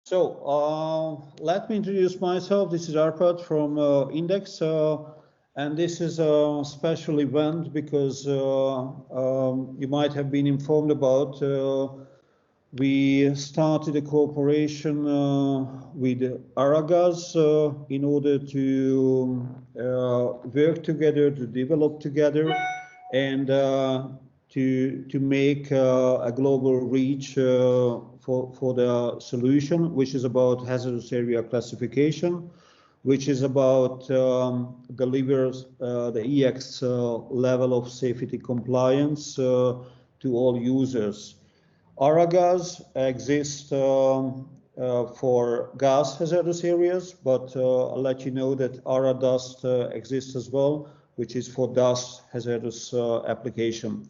So let me introduce myself. This is Arpad from Index, and this is a special event because you might have been informed about. We started a cooperation with Aragas in order to work together, to develop together, and to make a global reach for the solution, which is about hazardous area classification, which is about delivers the EX level of safety compliance to all users. Aragas exists for gas hazardous areas, but I'll let you know that ARA dust exists as well, which is for dust hazardous application.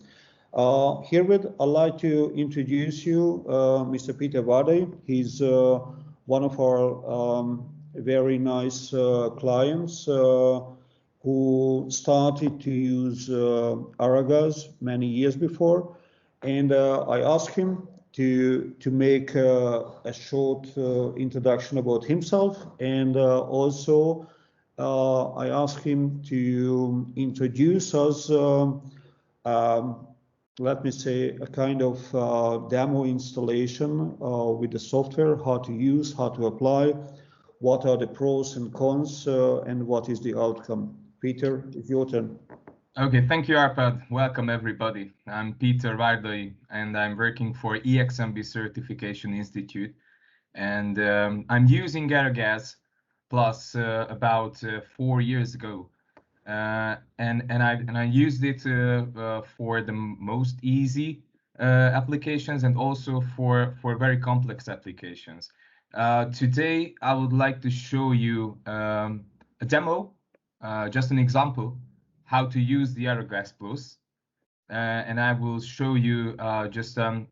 Herewith, I'd like to introduce you Mr. Peter Vardai. He's one of our very nice clients who started to use Aragas many years before. And I asked him to make a short introduction about himself, and also I asked him to introduce us, let me say, a kind of demo installation with the software, how to use, how to apply, what are the pros and cons, and what is the outcome. Peter, it's your turn. Okay, thank you, Arpad. Welcome, everybody. I'm Peter Vardai, and I'm working for ExNB Certification Institute. And I'm using ARA Gas Plus about 4 years ago. And I used it for the most easy applications and also for very complex applications. Today, I would like to show you a demo, just an example, how to use the ARA Gas Plus, and I will show you just an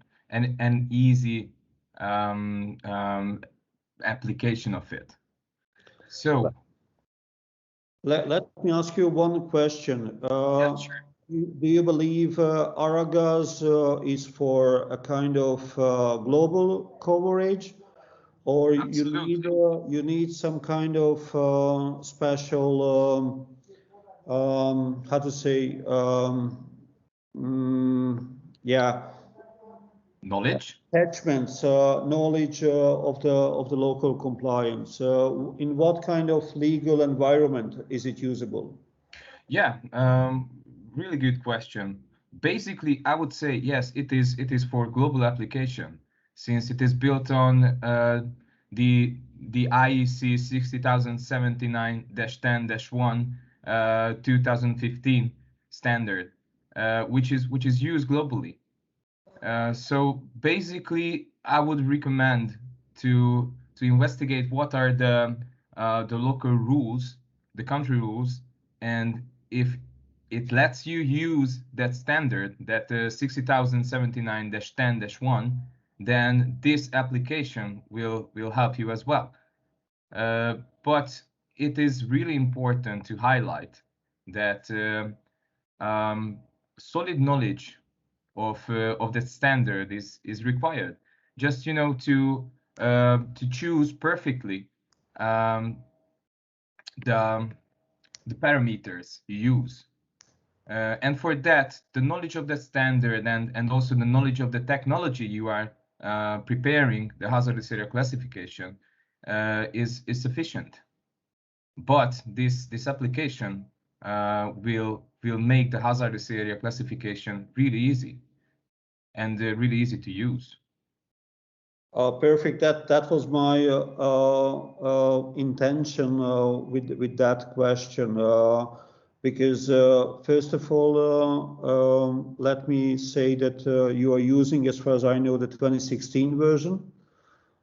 easy application of it. So let me ask you one question. Yeah, sure. Do you believe Aragas is for a kind of global coverage, or you need some kind of special how to say knowledge attachments, knowledge of the local compliance? In what kind of legal environment is it usable? Yeah, really good question. Basically, I would say yes, it is for global application, since it is built on the IEC 60079-10-1 2015 standard, which is used globally. So basically, I would recommend to investigate what are the local rules, the country rules, and if it lets you use that standard, that 60079-10-1, then this application will help you as well. But it is really important to highlight that solid knowledge of the standard is required. Just to choose perfectly the parameters you use, and for that, the knowledge of the standard and also the knowledge of the technology you are preparing the hazardous area classification is sufficient. But this application will make the hazardous area classification really easy and really easy to use. Perfect. That was my intention with that question, because first of all, let me say that you are using, as far as I know, the 2016 version.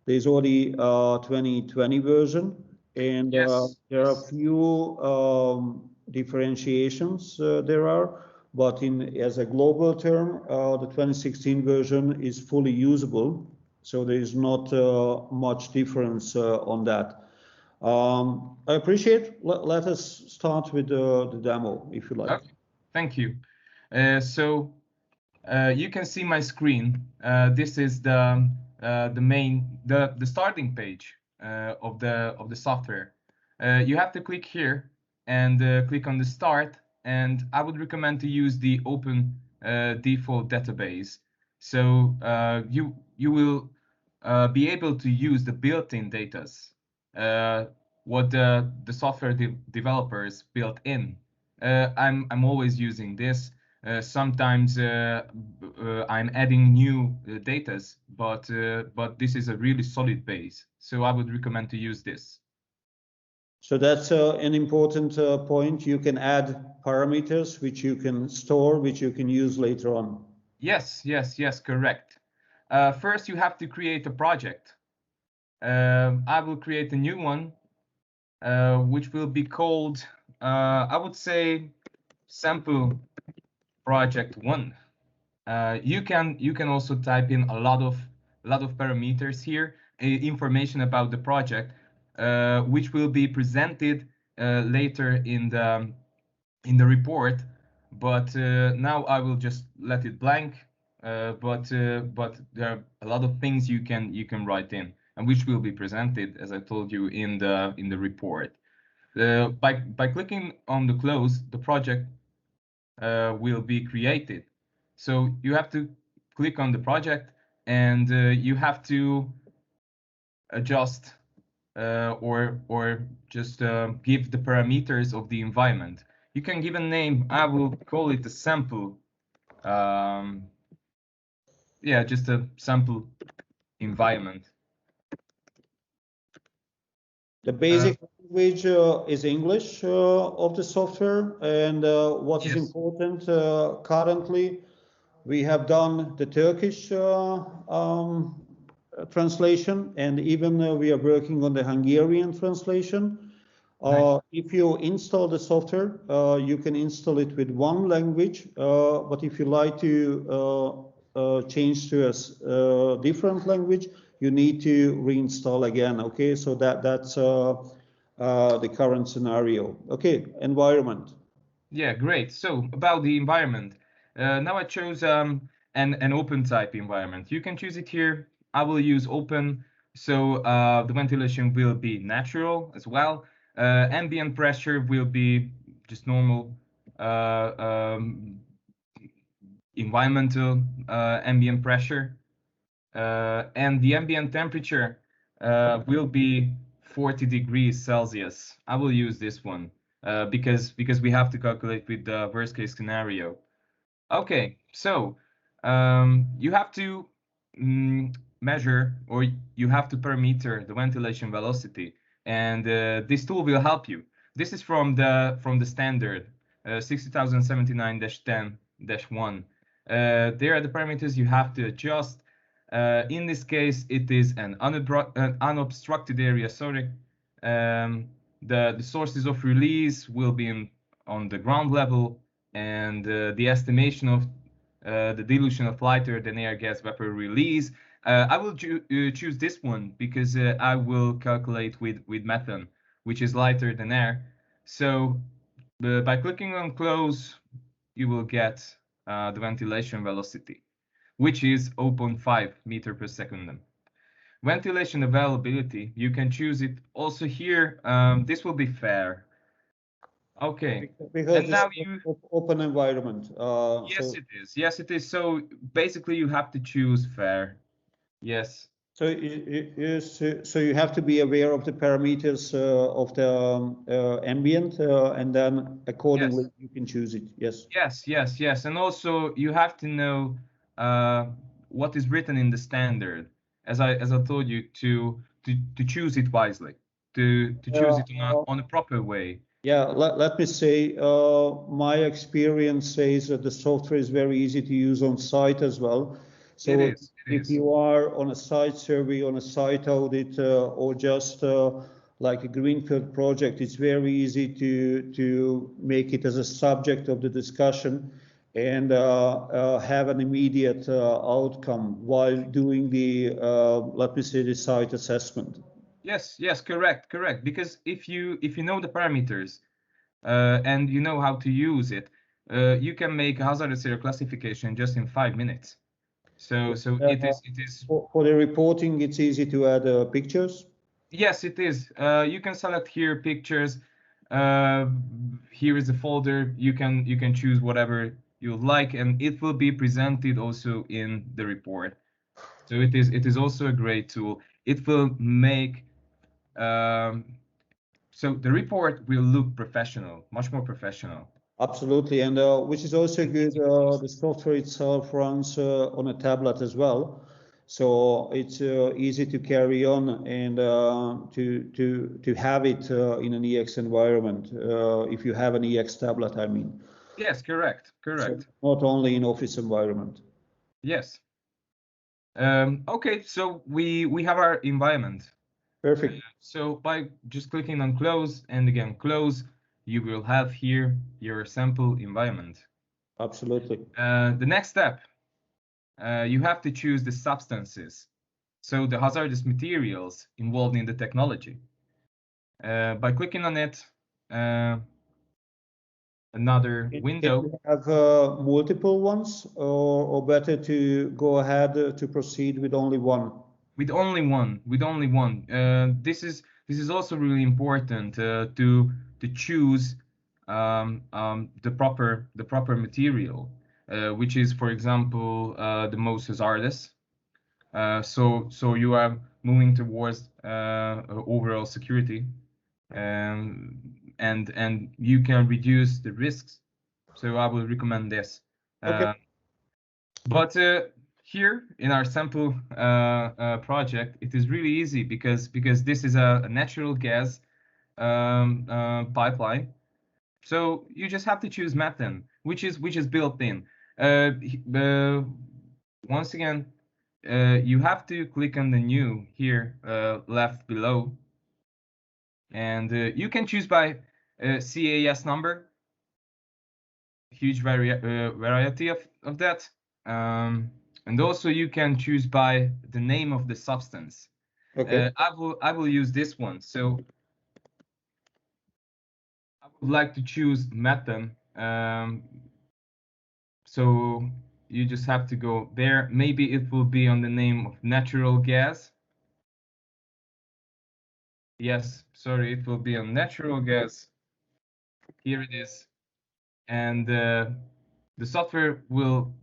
There's already 2020 version, and yes, there are a few differentiations but as a global term, the 2016 version is fully usable. So there is not much difference on that. I appreciate. Let us start with the demo, if you like. Okay. Thank you. So you can see my screen. This is the the starting page of the software. You have to click here and click on the start, and I would recommend to use the open default database. So you will be able to use the built-in datas, what the software developers built in. I'm always using this. Sometimes I'm adding new datas, but this is a really solid base. So I would recommend to use this. So that's an important point. You can add parameters which you can store, which you can use later on. Yes, correct. First, you have to create a project. I will create a new one, which will be called, I would say, sample project 1. You can also type in a lot of parameters here, information about the project, which will be presented later in the report. But now I will just let it blank. But there are a lot of things you can write in, and which will be presented, as I told you, in the report. By clicking on the close, the project will be created. So you have to click on the project, and you have to adjust or just give the parameters of the environment. You can give a name. I will call it a sample. Yeah, just a sample environment. The basic language is English of the software, and what is important currently, we have done the Turkish translation, and even we are working on the Hungarian translation. Nice. If you install the software, you can install it with one language, but if you like to change to a different language, you need to reinstall again. Okay, so that's the current scenario. Okay, environment. Yeah, great. So about the environment, now I chose an open type environment. You can choose it here. I will use open, so the ventilation will be natural as well. Ambient pressure will be just normal environmental ambient pressure, and the ambient temperature will be 40 degrees Celsius. I will use this one because we have to calculate with the worst case scenario. Okay, so you have to measure, or you have to parameter the ventilation velocity, and this tool will help you. This is from the standard 60079-10-1. There are the parameters you have to adjust. In this case, it is an unobstructed area. Sorry, the sources of release will be on the ground level, and the estimation of the dilution of lighter than air gas vapor release. I will choose this one because I will calculate with methane, which is lighter than air. So by clicking on close, you will get the ventilation velocity, which is 0.5 meter per second. Ventilation availability, you can choose it also here. This will be fair. Okay. Because and now open environment. Yes, it is. Yes, it is. So basically, you have to choose fair. Yes. So you have to be aware of the parameters of the ambient, and then accordingly you can choose it. Yes. Yes. And also you have to know what is written in the standard, as I told you, to choose it wisely, to choose it on a proper way. Yeah, let me say, my experience says that the software is very easy to use on site as well. So if you are on a site survey, on a site audit, or just like a greenfield project, it's very easy to make it as a subject of the discussion and have an immediate outcome while doing the, let me say, the site assessment. Yes, correct. Because if you know the parameters and you know how to use it, you can make a hazardous area classification just in 5 minutes. So it is for the reporting, it's easy to add pictures. Yes, it is. You can select here pictures. Here is the folder. You can choose whatever you like, and it will be presented also in the report. So it is also a great tool. It will make so the report will look professional, much more professional. Absolutely, and which is also good. The software itself runs on a tablet as well, so it's easy to carry on and to have it in an EX environment. If you have an EX tablet, I mean. Yes, correct. So not only in office environment. Yes. Okay, so we have our environment. Perfect. So by just clicking on close and again close, you will have here your sample environment. Absolutely. The next step, you have to choose the substances, so the hazardous materials involved in the technology. By clicking on it, another window. Can you have multiple ones, or better to go ahead to proceed with only one? With only one. This is also really important to choose the proper material, which is, for example, the most hazardous. So you are moving towards overall security, and you can reduce the risks. So I will recommend this. Okay. But here in our sample project, it is really easy because this is a natural gas pipeline. So you just have to choose methane, which is built in. Once again, you have to click on the new here left below, and you can choose by CAS number. Huge variety of that. And also you can choose by the name of the substance. Okay. I will use this one. So I would like to choose methane. So you just have to go there. Maybe it will be on the name of natural gas. Yes, sorry, it will be on natural gas. Here it is. And the software will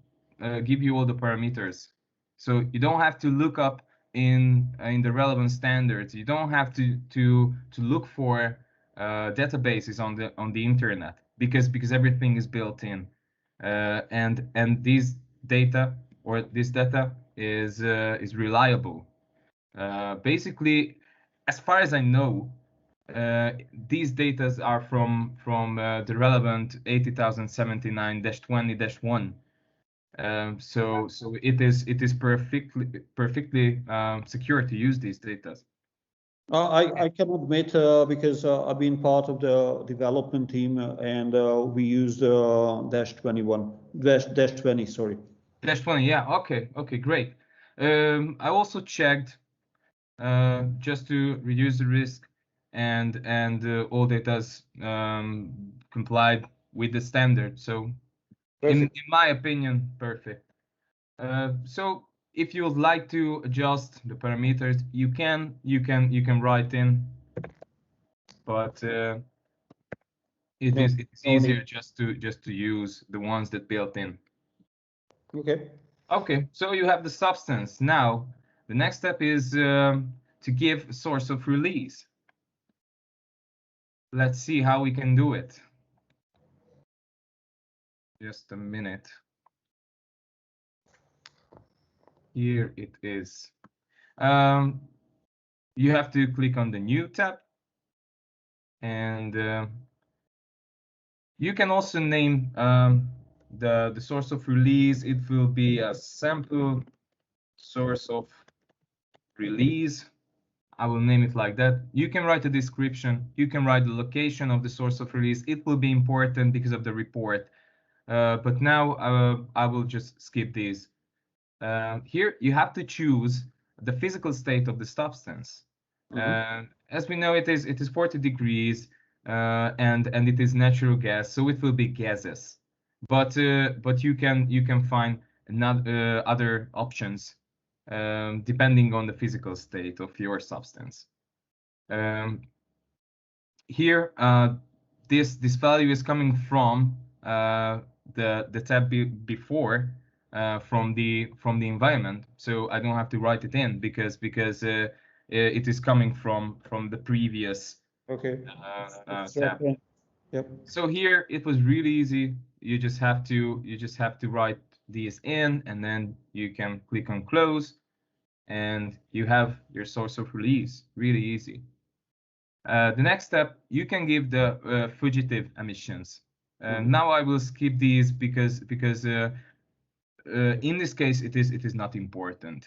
give you all the parameters. So you don't have to look up in the relevant standards. You don't have to look for databases on the internet because everything is built in, and these data or this data is reliable. Basically, as far as I know, these data are from the relevant 80,079-20-1. So it is perfectly secure to use these data. I can admit because I've been part of the development team and we used -20, sorry. -20, yeah. Okay, great. I also checked just to reduce the risk, and all data complied with the standard. So in my opinion, perfect. So if you would like to adjust the parameters, you can write in, but it's easier just to use the ones that built in. Okay, so you have the substance. Now the next step is to give a source of release. Let's see how we can do it. Just a minute. Here it is. You have to click on the new tab, and you can also name the source of release. It will be a sample source of release. I will name it like that. You can write a description. You can write the location of the source of release. It will be important because of the report. But now I will just skip these. Here you have to choose the physical state of the substance. As we know, it is 40 degrees and it is natural gas, so it will be gases. But you can find not other options, depending on the physical state of your substance. Here, this value is coming from the tab before, from the environment, so I don't have to write it in because it is coming from the previous tab. Yep. So here it was really easy. You just have to write these in, and then you can click on close, and you have your source of release. Really easy. The next step, you can give the fugitive emissions. Now I will skip these because in this case it is not important.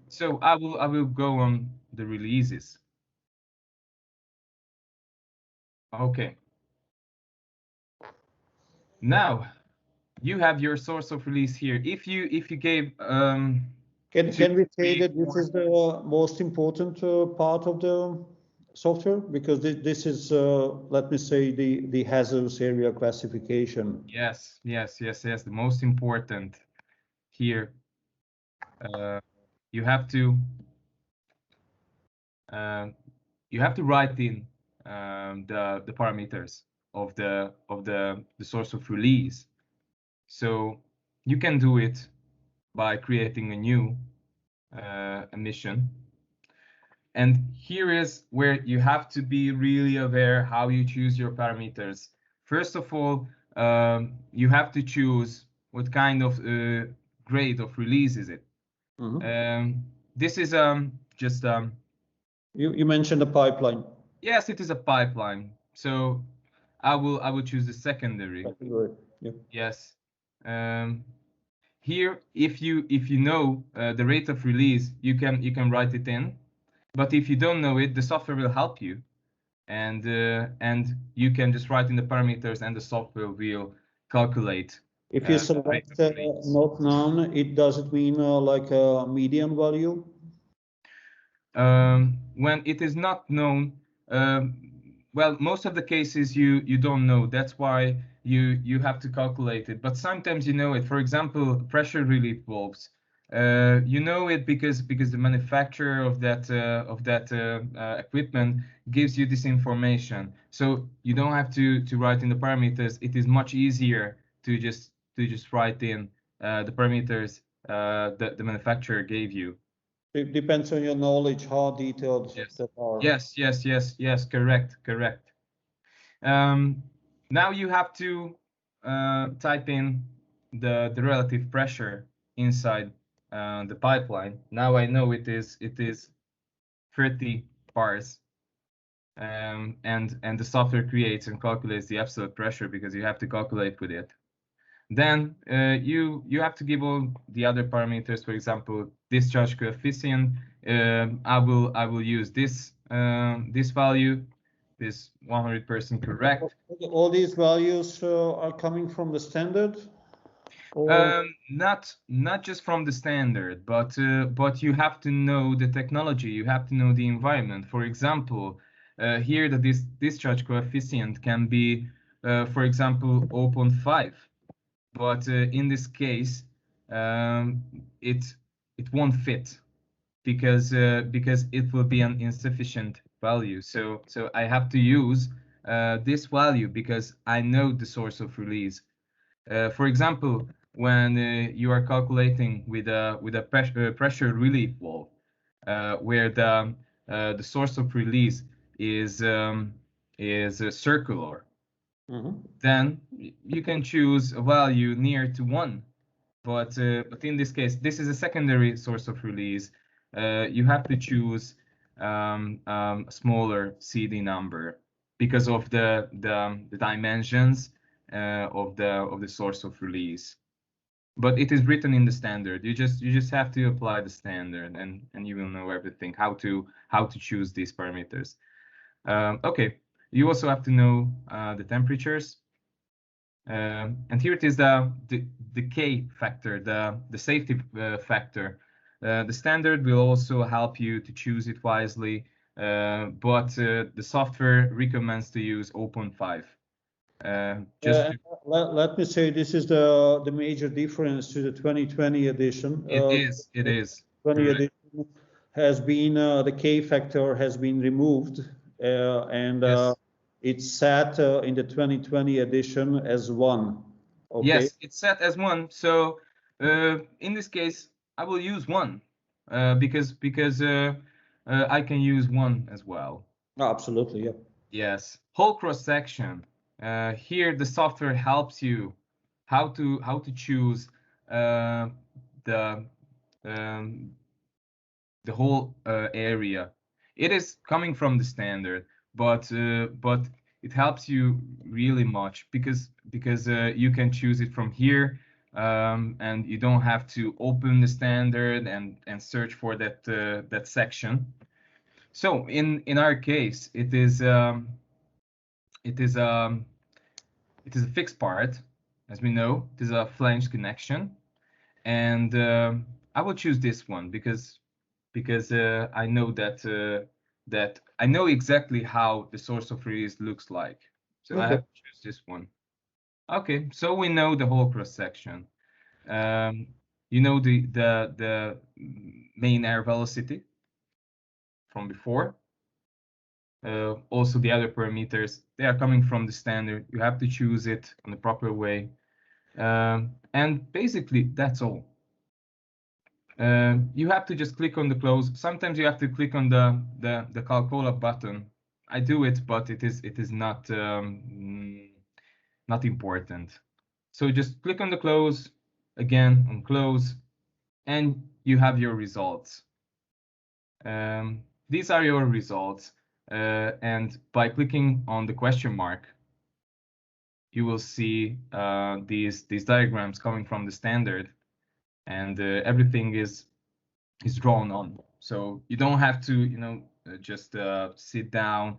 So I will go on the releases. Okay. Now you have your source of release here. If you gave can we say that this is the most important part of the software, because this is let me say the hazardous area classification. Yes, the most important here. You have to write in the parameters of the source of release. So you can do it by creating a new emission. And here is where you have to be really aware how you choose your parameters. First of all, you have to choose what kind of grade of release is it. This is just you mentioned a pipeline. Yes, it is a pipeline. So I will choose the secondary. Yep. Yes. Here, if you know the rate of release, you can write it in. But if you don't know it, the software will help you, and you can just write in the parameters, and the software will calculate. If you select not known, it doesn't mean like a median value. When it is not known, well, most of the cases you don't know. That's why you have to calculate it. But sometimes you know it. For example, pressure relief valves. You know it because the manufacturer of that equipment gives you this information. So you don't have to write in the parameters. It is much easier to just write in the parameters that the manufacturer gave you. It depends on your knowledge, how detailed that are. Yes, correct. Now you have to type in the relative pressure inside the pipeline. Now I know it is 30 bars, and the software creates and calculates the absolute pressure because you have to calculate with it. Then you have to give all the other parameters. For example, discharge coefficient. I will use this value, this 100% correct. All these values are coming from the standard. Not just from the standard, but you have to know the technology. You have to know the environment. For example, here the discharge coefficient can be, for example, 0.5. But in this case, it won't fit because it will be an insufficient value. So I have to use this value because I know the source of release. For example, when you are calculating with a pressure relief valve, where the source of release is circular. Then you can choose a value near to 1. But in this case, this is a secondary source of release. You have to choose a smaller CD number because of the dimensions of the source of release. But it is written in the standard. You just have to apply the standard, and you will know everything, how to choose these parameters. Okay. You also have to know the temperatures. And here it is the K factor, the safety factor. The standard will also help you to choose it wisely, but the software recommends to use 0.5. Let me say this is the major difference to the 2020 edition. It is. 20 edition has been the K factor has been removed, and yes. It's set in the 2020 edition as 1. Okay? Yes, it's set as 1. So in this case, I will use 1 because I can use 1 as well. Oh, absolutely, yeah. Yes, whole cross section. Here the software helps you how to choose the whole area. It is coming from the standard, but it helps you really much because you can choose it from here, and you don't have to open the standard and search for that section. So in our case, it is a fixed part, as we know. It is a flange connection, and I will choose this one because I know that I know exactly how the source of release looks like. So Okay. I have to choose this one. Okay, so we know the whole cross section. You know the main air velocity from before. Also the other parameters, they are coming from the standard. You have to choose it in the proper way. And basically that's all. You have to just click on the close. Sometimes you have to click on the calcola button. I do it, but it is not not important. So just click on the close, again on close, and you have your results. These are your results, and by clicking on the question mark, you will see these diagrams coming from the standard, and everything is drawn on. So you don't have to just sit down,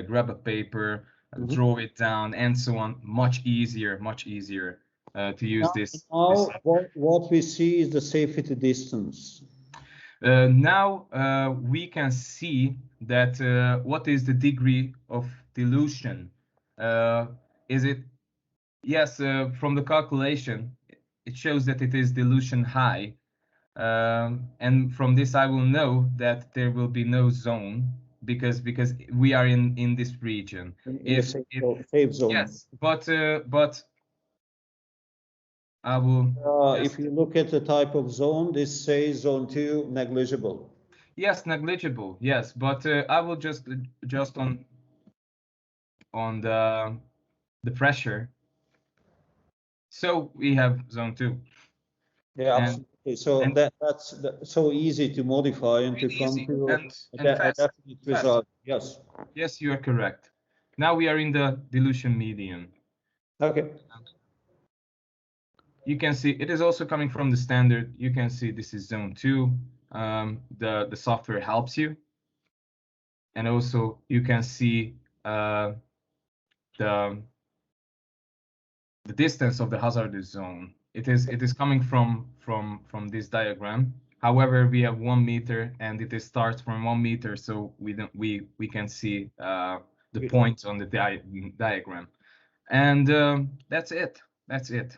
grab a paper, draw it down, and so on. Much easier to use this. Now what we see is the safety distance. Now we can see that what is the degree of dilution. Is it? Yes, from the calculation, it shows that it is dilution high. And from this I will know that there will be no zone because we are in this region. If safe zone. Yes, but I will if you look at the type of zone, this says zone 2 negligible. Yes, negligible. Yes, but I will just adjust on the pressure. So we have zone 2. Yeah, absolutely. So that's so easy to modify and to come to a definite result. Yes. Yes, you are correct. Now we are in the dilution medium. Okay. You can see it is also coming from the standard. You can see this is zone 2. The software helps you, and also you can see the distance of the hazardous zone. It is coming from this diagram. However, we have 1 meter, and it starts from 1 meter, so we can see the points on the diagram, and that's it. That's it.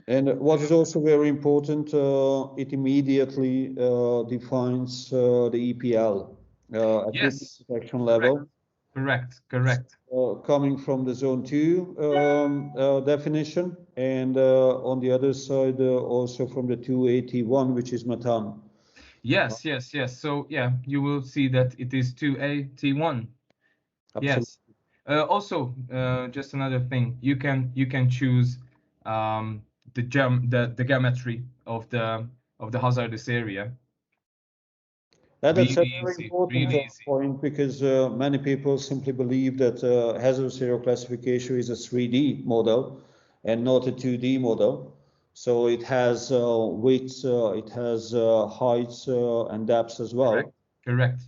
And what is also very important, it immediately defines the EPL at Yes. protection level. Correct. Coming from the zone 2 definition, and on the other side also from the 281, which is methane. Yes. So yeah, you will see that it is 281. Absolutely. Yes. Also, just another thing, you can choose the geometry of the hazardous area. That's a very important point, because many people simply believe that hazardous area classification is a 3D model and not a 2D model. So it has widths, it has heights and depths as well. Correct.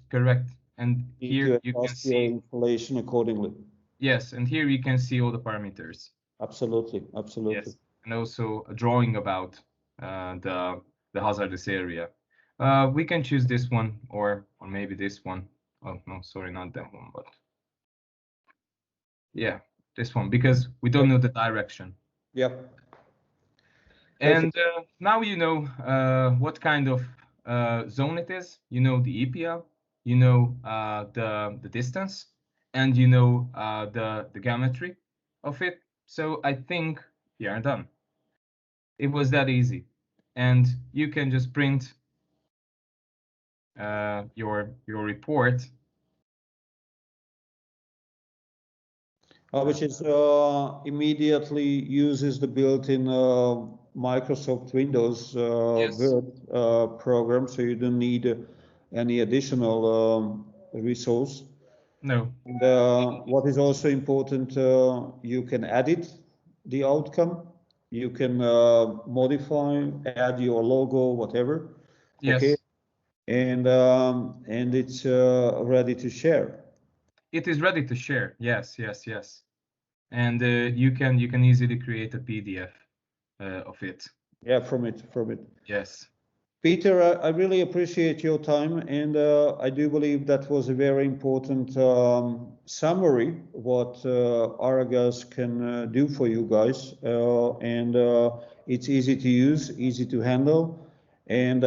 And here you can see your installation accordingly. Yes, and here you can see all the parameters. Absolutely. Yes, and also a drawing about the hazardous area. We can choose this one or maybe this one. Oh no, sorry, not that one, but yeah, This one, because we don't know the direction. Yep. And now you know what kind of zone it is. You know the EPL, you know the distance, and you know the geometry of it. So I think you are done. It was that easy, and you can just print your report, Which is immediately uses the built-in Microsoft Windows Yes. Word program, so you don't need any additional resource. No. And what is also important, you can edit the outcome. You can modify, add your logo, whatever. Yes. Okay. And it's ready to share. It is ready to share. Yes, yes, yes. And you can easily create a PDF of it. Yeah, from it. Yes. Peter, I really appreciate your time, and I do believe that was a very important summary what Aragas can do for you guys, and it's easy to use, easy to handle, and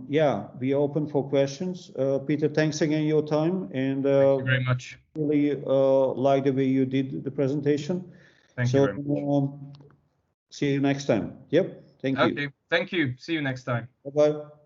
yeah, be open for questions. Peter, thanks again your time, and Thank you very much. really like the way you did the presentation. Thank you very much. See you next time. Yep. Thank you. Okay. Thank you. See you next time. Bye-bye.